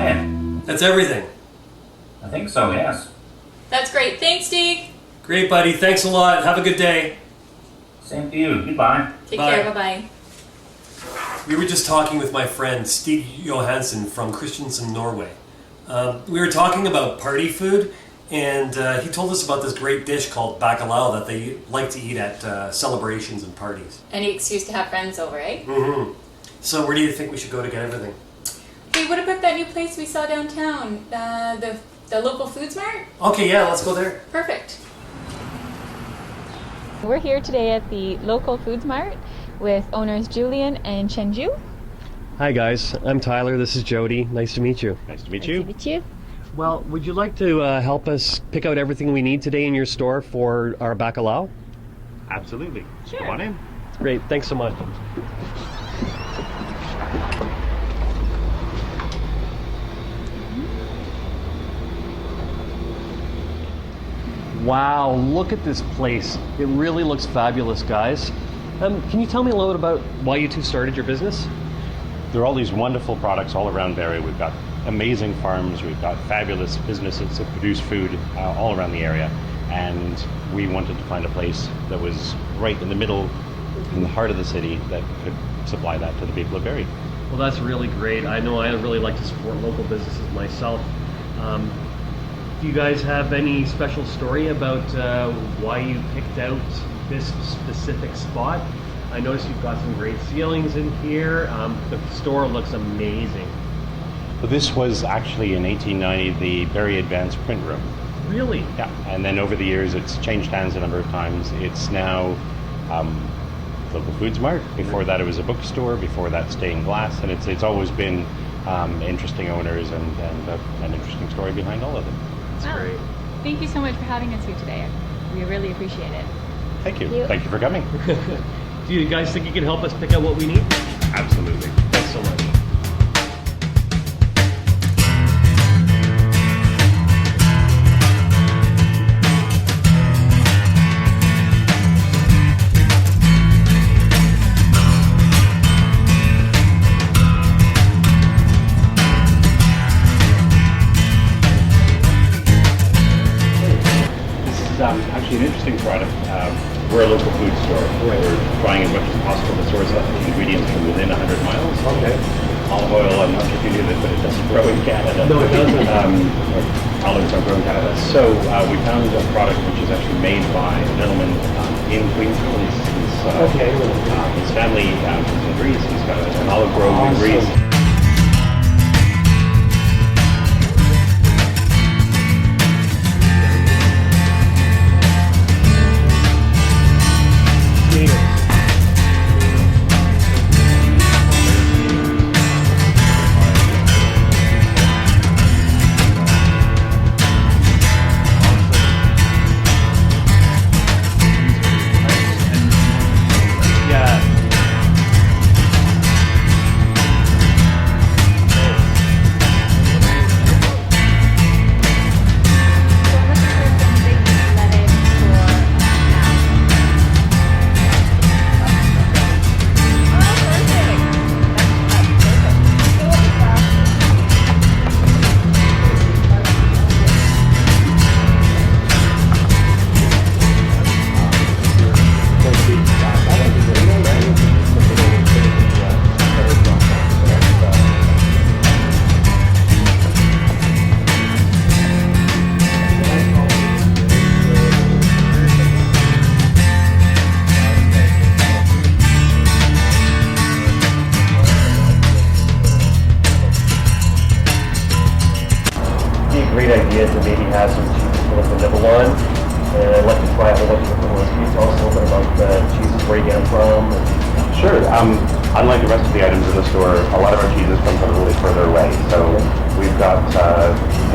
in. That's everything. I think so, yes. That's great. Thanks, Stig. Great, buddy. Thanks a lot. Have a good day. Same to you. Goodbye. Take Bye. care. Bye-bye. We were just talking with my friend Stig Johansen from Kristiansand, Norway. We were talking about party food, and he told us about this great dish called bacalao that they like to eat at celebrations and parties. Any excuse to have friends over, eh? Mm-hmm. So where do you think we should go to get everything? Hey, what about that new place we saw downtown? The local food mart? Okay, yeah, let's go there. Perfect. We're here today at the local Foods Mart with owners Julian and Chenju. Hi guys, I'm Tyler, this is Jodi. Nice to meet you. Nice to meet you. Nice to meet you. Well, would you like to help us pick out everything we need today in your store for our bacalao? Absolutely. Sure. Come on in. Great, thanks so much. Wow, look at this place. It really looks fabulous, guys. Can you tell me a little bit about why you two started your business? There are all these wonderful products all around Barrie. We've got amazing farms. We've got fabulous businesses that produce food all around the area. And we wanted to find a place that was right in the middle, in the heart of the city, that could supply that to the people of Barrie. Well, that's really great. I know I really like to support local businesses myself. Do you guys have any special story about why you picked out this specific spot? I noticed you've got some great ceilings in here. The store looks amazing. But this was actually in 1890 the Barrie Advanced Print Room. Really? Yeah, and then over the years it's changed hands a number of times. It's now local Foods Mart. Before that it was a bookstore. Before that stained glass, and it's always been interesting owners and an interesting story behind all of them. That's great. Thank you so much for having us here today. We really appreciate it. Thank you. Thank you. Thank you for coming. Do you guys think you can help us pick out what we need? Absolutely. Thanks so much. Actually an interesting product. We're a local food store. Right. We're trying as much as possible to source ingredients from within 100 miles. Okay. Olive oil, I'm not sure if you knew this, but it doesn't grow in Canada. No, it doesn't. Olives don't grow in Canada. So we found a product which is actually made by a gentleman in Queensville. His family is in Greece. He's got an olive grove in Greece. Great idea to maybe have some cheese to put the nibble on, and I'd like to try a whole bunch of different ones. Can you tell us a little bit about the cheeses, where you get them from? Sure. Unlike the rest of the items in the store, a lot of our cheeses come from a little further away. So we've got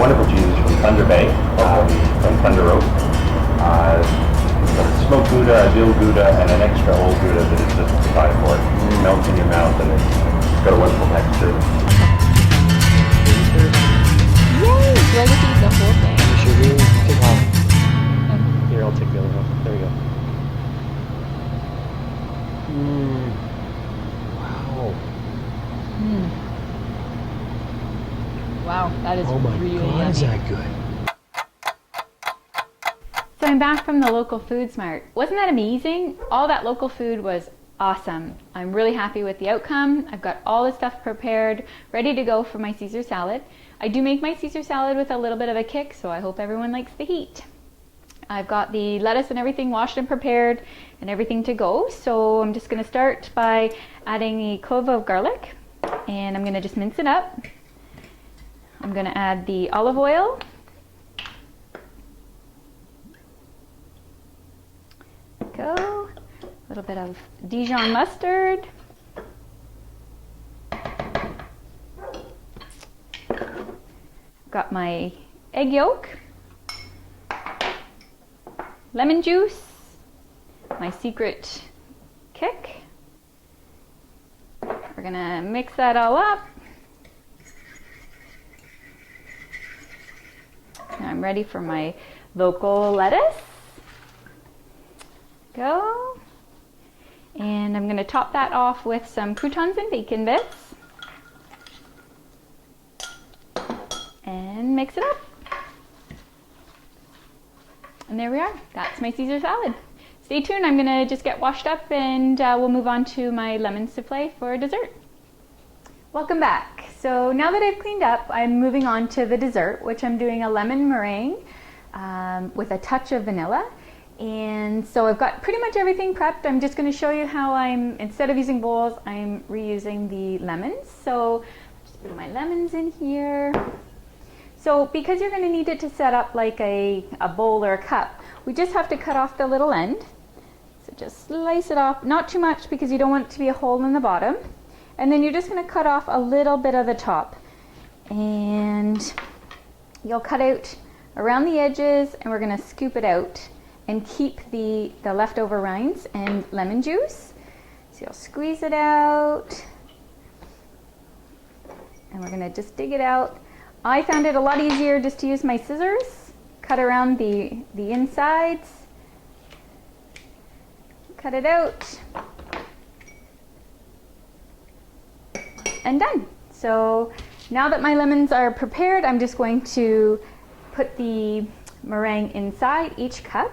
wonderful cheeses from Thunder Bay, from Thunder Oak. Smoked Gouda, dill Gouda, and an extra old Gouda that is just to die for. It melts in your mouth, and it's got a wonderful texture. Yay! Do I get to eat the whole thing? You should really take half. Here, I'll take the other half. There we go. Wow. Wow, that is Oh my really God, is yummy. that good? So I'm back from the local Foods Mart. Wasn't that amazing? All that local food was awesome. I'm really happy with the outcome. I've got all the stuff prepared, ready to go for my Caesar salad. I do make my Caesar salad with a little bit of a kick, so I hope everyone likes the heat. I've got the lettuce and everything washed and prepared and everything to go. So I'm just gonna start by adding a clove of garlic, and I'm gonna just mince it up. I'm gonna add the olive oil. Go. A little bit of Dijon mustard. Got my egg yolk, lemon juice, my secret kick. We're gonna mix that all up. Now I'm ready for my local lettuce. Go. And I'm gonna top that off with some croutons and bacon bits. And mix it up. And there we are. That's my Caesar salad. Stay tuned. I'm gonna just get washed up and we'll move on to my lemon souffle for dessert. Welcome back. So now that I've cleaned up, I'm moving on to the dessert, which I'm doing a lemon meringue with a touch of vanilla. And so I've got pretty much everything prepped. I'm just gonna show you how instead of using bowls, I'm reusing the lemons. So just put my lemons in here. So because you're going to need it to set up like a bowl or a cup, we just have to cut off the little end. So just slice it off, not too much because you don't want it to be a hole in the bottom. And then you're just going to cut off a little bit of the top. And you'll cut out around the edges, and we're going to scoop it out and keep the leftover rinds and lemon juice. So you'll squeeze it out. And we're going to just dig it out. I found it a lot easier just to use my scissors, cut around the insides, cut it out, and done. So now that my lemons are prepared, I'm just going to put the meringue inside each cup,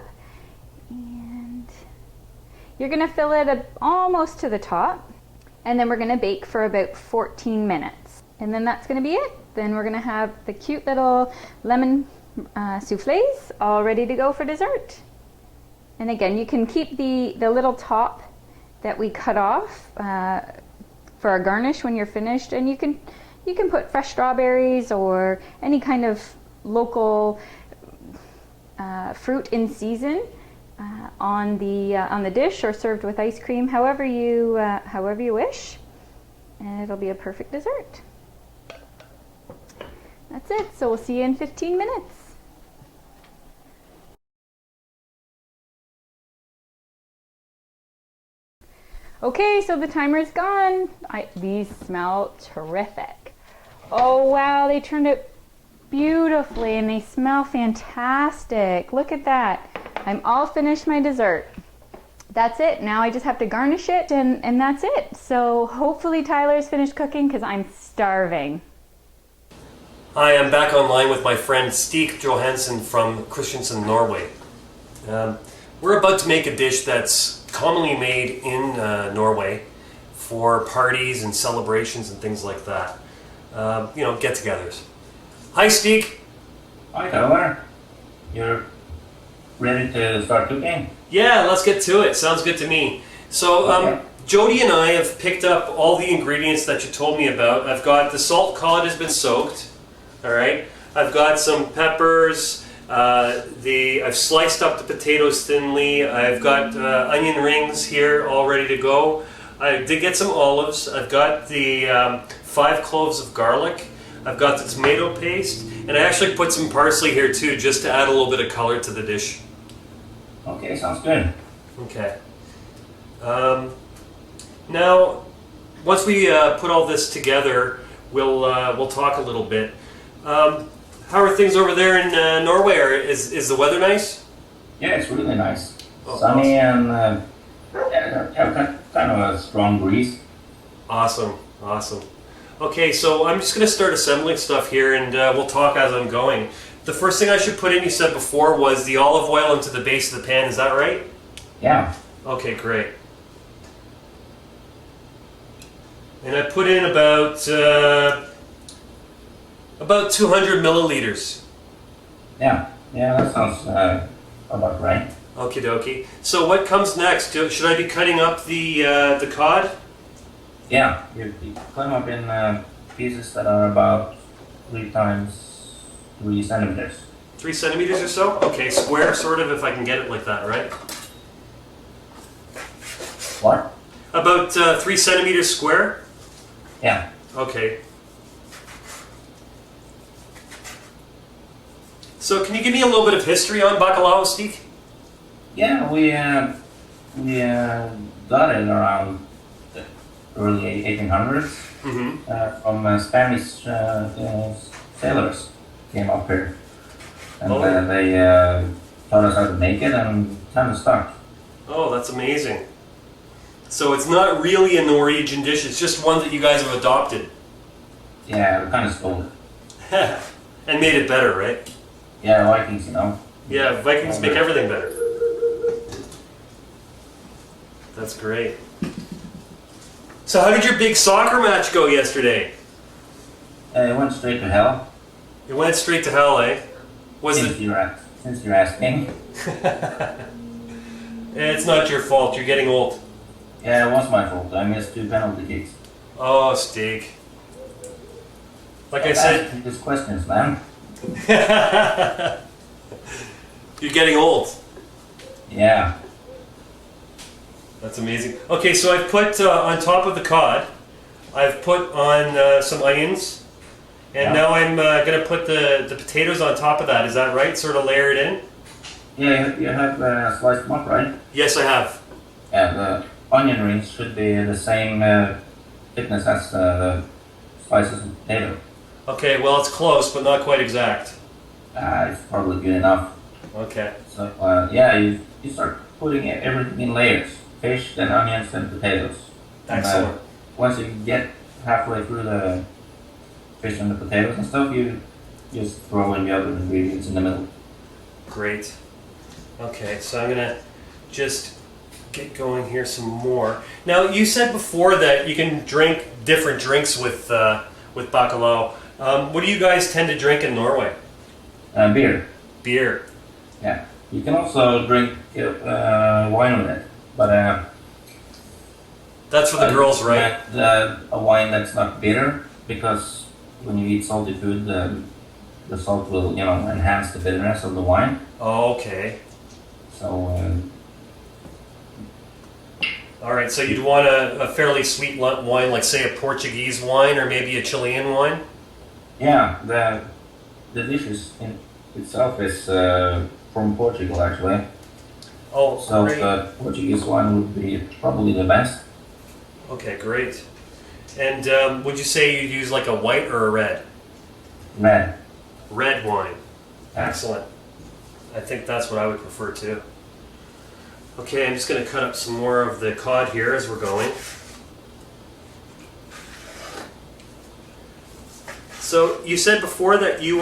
and you're gonna fill it almost to the top, and then we're gonna bake for about 14 minutes. And then that's gonna be it. Then we're gonna have the cute little lemon souffles all ready to go for dessert. And again, you can keep the little top that we cut off for a garnish when you're finished, and you can put fresh strawberries or any kind of local fruit in season on the dish, or served with ice cream, however you wish, and it'll be a perfect dessert. That's it. So we'll see you in 15 minutes. Okay, so the timer's gone. These smell terrific. Oh wow, they turned out beautifully and they smell fantastic. Look at that. I'm all finished my dessert. That's it. Now I just have to garnish it, and that's it. So hopefully Tyler's finished cooking because I'm starving. Hi, I'm back online with my friend Stig Johansen from Kristiansand, Norway. We're about to make a dish that's commonly made in Norway for parties and celebrations and things like that. Get-togethers. Hi, Stig. Hi, Carole. You're ready to start cooking? Yeah, let's get to it. Sounds good to me. So, Okay. Jodi and I have picked up all the ingredients that you told me about. I've got the salt cod has been soaked. All right. I've got some peppers. I've sliced up the potatoes thinly. I've got onion rings here all ready to go. I did get some olives. I've got the 5 cloves of garlic. I've got the tomato paste, and I actually put some parsley here too, just to add a little bit of color to the dish. Okay, sounds good. Okay. Now, once we put all this together, we'll talk a little bit. How are things over there in Norway? Is the weather nice? Yeah, it's really nice. Oh, Sunny and kind of a strong breeze. Awesome, awesome. Okay, so I'm just going to start assembling stuff here, and we'll talk as I'm going. The first thing I should put in, you said before, was the olive oil into the base of the pan. Is that right? Yeah. Okay, great. And I put in about 200 milliliters. Yeah. Yeah, that sounds about right. Okie dokie. So what comes next? Should I be cutting up the cod? Yeah, you cut them up in pieces that are about 3 times 3 centimeters. 3 centimeters or so? Okay, square sort of, if I can get it like that, right? What? About 3 centimeters square? Yeah. Okay. So can you give me a little bit of history on bacalao, Stig? Yeah, we got it around the early 1800s Mm-hmm. from Spanish sailors came up here, and Oh. they taught us how to make it and kind of stuck. Oh, that's amazing. So it's not really a Norwegian dish, it's just one that you guys have adopted. Yeah, we kind of stole it. And made it better, right? Yeah, Vikings, you know. Yeah, Vikings make everything better. That's great. So how did your big soccer match go yesterday? It went straight to hell. It went straight to hell, eh? Was Since it? you're asking. It's not your fault, you're getting old. Yeah, it was my fault. I missed 2 penalty kicks. Oh, Stig. Like I said, These questions, man. you're getting old. Yeah. That's amazing. Okay, so I've put on top of the cod, I've put on some onions, and Yeah. now I'm going to put the potatoes on top of that. Is that right? Sort of layer it in? Yeah, you have sliced them up, right? Yes, I have. Yeah, the onion rings should be the same thickness as the slices of potato. Okay, well, it's close, but not quite exact. It's probably good enough. Okay. So, yeah, you start putting everything in layers. Fish, then onions, then potatoes. Excellent. And, once you get halfway through the fish and the potatoes and stuff, you just throw in the other ingredients in the middle. Great. Okay, so I'm going to just get going here some more. Now, you said before that you can drink different drinks with bacalao. What do you guys tend to drink in Norway? Beer. Beer. Yeah. You can also drink wine with it, but That's for the girls, right? A wine that's not bitter, because when you eat salty food, the salt will, enhance the bitterness of the wine. Oh, okay. So, All right, so you'd want a fairly sweet wine, like say a Portuguese wine or maybe a Chilean wine? yeah, the dish in itself is from Portugal, actually. Oh, So great. the Portuguese wine would be probably the best. Okay, great. And would you say you use like a white or a red? Red. Red wine. Yeah. Excellent. I think that's what I would prefer too. Okay, I'm just going to cut up some more of the cod here as we're going. So you said before that you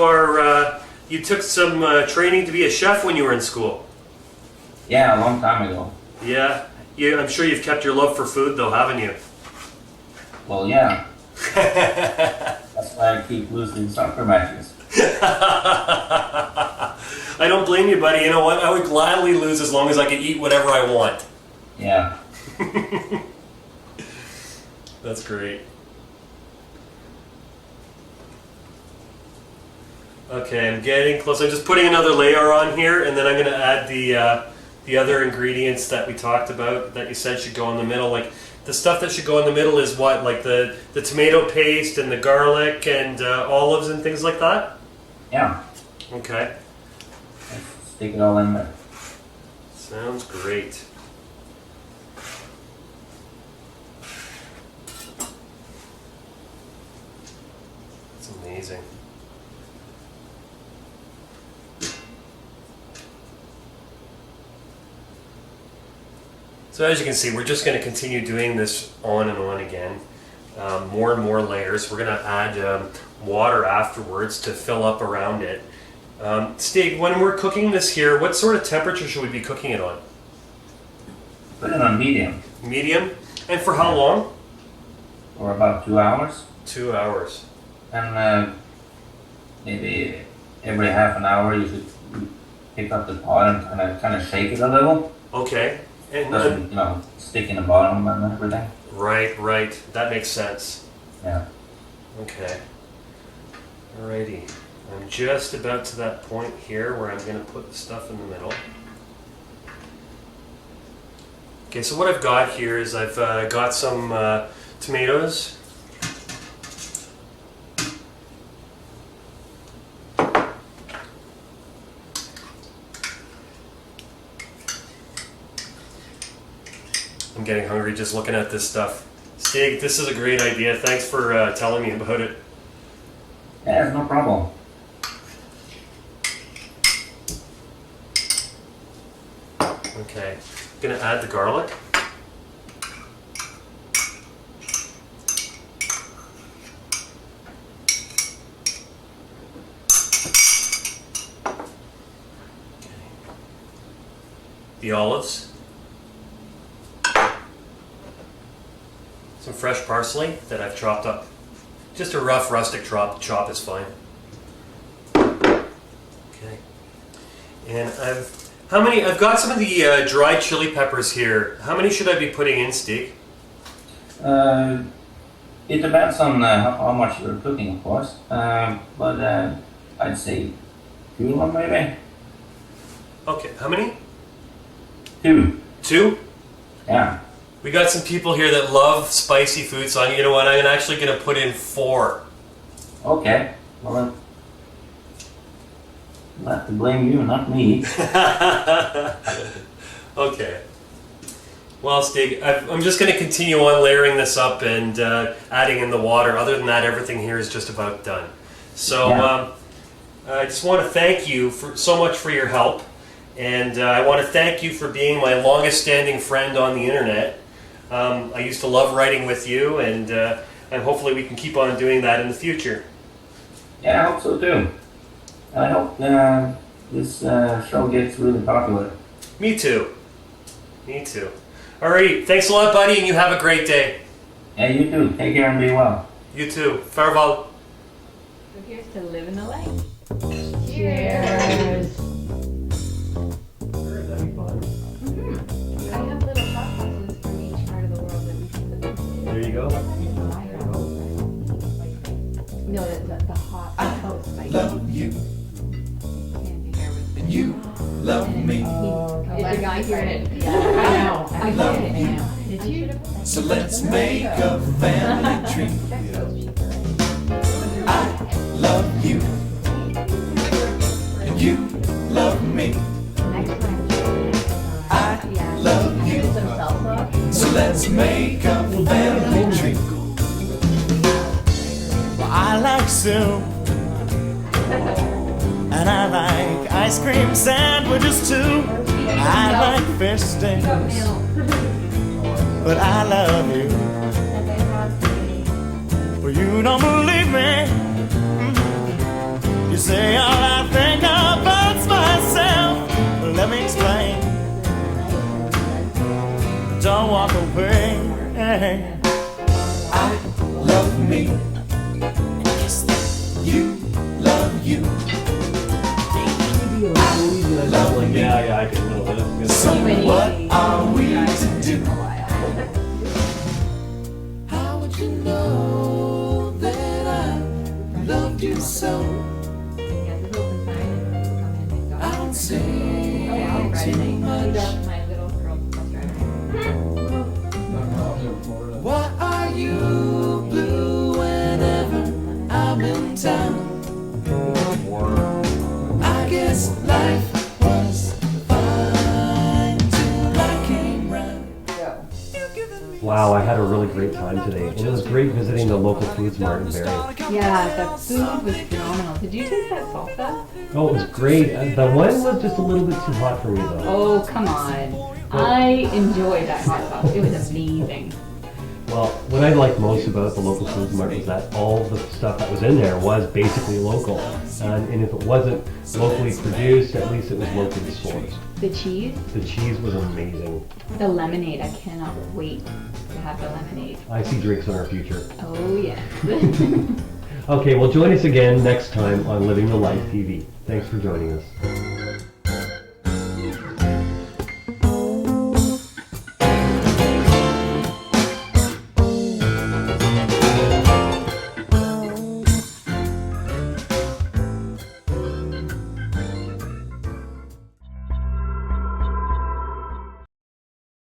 took some training to be a chef when you were in school. Yeah, a long time ago. Yeah, I'm sure you've kept your love for food though, haven't you? Well, yeah. That's why I keep losing soccer matches. I don't blame you, buddy. You know what? I would gladly lose as long as I could eat whatever I want. Yeah. That's great. Okay, I'm getting close. I'm just putting another layer on here, and then I'm going to add the other ingredients that we talked about that you said should go in the middle. Like the stuff that should go in the middle is what, like the tomato paste and the garlic and olives and things like that. Yeah. Okay, Let's stick it all in there. sounds great. It's amazing. So as you can see, we're just going to continue doing this on and on again. more and more layers. We're going to add water afterwards to fill up around it. Stig, when we're cooking this here, what sort of temperature should we be cooking it on? Put it on medium Medium? And for how long? for about 2 hours. 2 hours. And maybe every half an hour you should pick up the pot and kind of shake it a little. Okay. And Doesn't, stick in the bottom and everything. right. That makes sense. Yeah. Okay. Alrighty. I'm just about to that point here where I'm going to put the stuff in the middle. Okay, so what I've got here is I've got some tomatoes. I'm getting hungry just looking at this stuff. Stig, this is a great idea. Thanks for telling me about it. Yeah, no problem. Okay, gonna add the garlic. The olives. Some fresh parsley that I've chopped up. Just a rough rustic chop is fine. Okay. And I've got some of the dried chili peppers here. How many should I be putting in, Stig? It depends on how much you're cooking, of course. But I'd say 2 of them maybe. Okay, how many? 2. 2? Yeah. We got some people here that love spicy food, so you know what? I'm actually going to put in 4. Okay. Well, then, I'll have to blame you, not me. Okay. Well, Stig, I'm just going to continue on layering this up and adding in the water. Other than that, everything here is just about done. So Yeah. I just want to thank you so much for your help. And I want to thank you for being my longest standing friend on the internet. I used to love writing with you, and hopefully we can keep on doing that in the future. Yeah, I hope so too. I hope this show gets really popular. Me too. Me too. Alrighty, thanks a lot, buddy, and you have a great day. Yeah, you too. Take care and be well. You too. Farewell. So here's to living the life. Cheers. I have little shot glasses from each part of the world that we can put this in. There you go. No, the hot spice. Love you, Candy here with and you love me. Is the guy here? I know. I love did. you. Did you? So let's make a family tree. I love you, and you love me. Next time. I love you. Some salsa. So let's make a family tree. Well, I like soup, and I like ice cream sandwiches too. I like fish sticks, but I love you. But you don't believe me. You say all I think about's myself. Well, let me explain. Don't walk away. I love me. You love you. I love me. Yeah, I can a little bit. So what are we to do? How would you know that I loved you so? I don't say too much. Why are you blue whenever I'm in town? I guess life was fine till I came round. Wow, I had a really great time today. And it was great visiting the local foods mart in Barrie. Yeah, the food was phenomenal. Did you taste that salsa? Oh, it was great. The wine was just a little bit too hot for me though. Oh, come on. I enjoyed that hot sauce. It was amazing. Well, what I liked most about the local food mart was that all the stuff that was in there was basically local. And if it wasn't locally produced, at least it was locally sourced. The cheese, The cheese was amazing. the lemonade. I cannot wait to have the lemonade. I see drinks in our future. Oh yes. Okay, well, join us again next time on Living the Life TV. Thanks for joining us.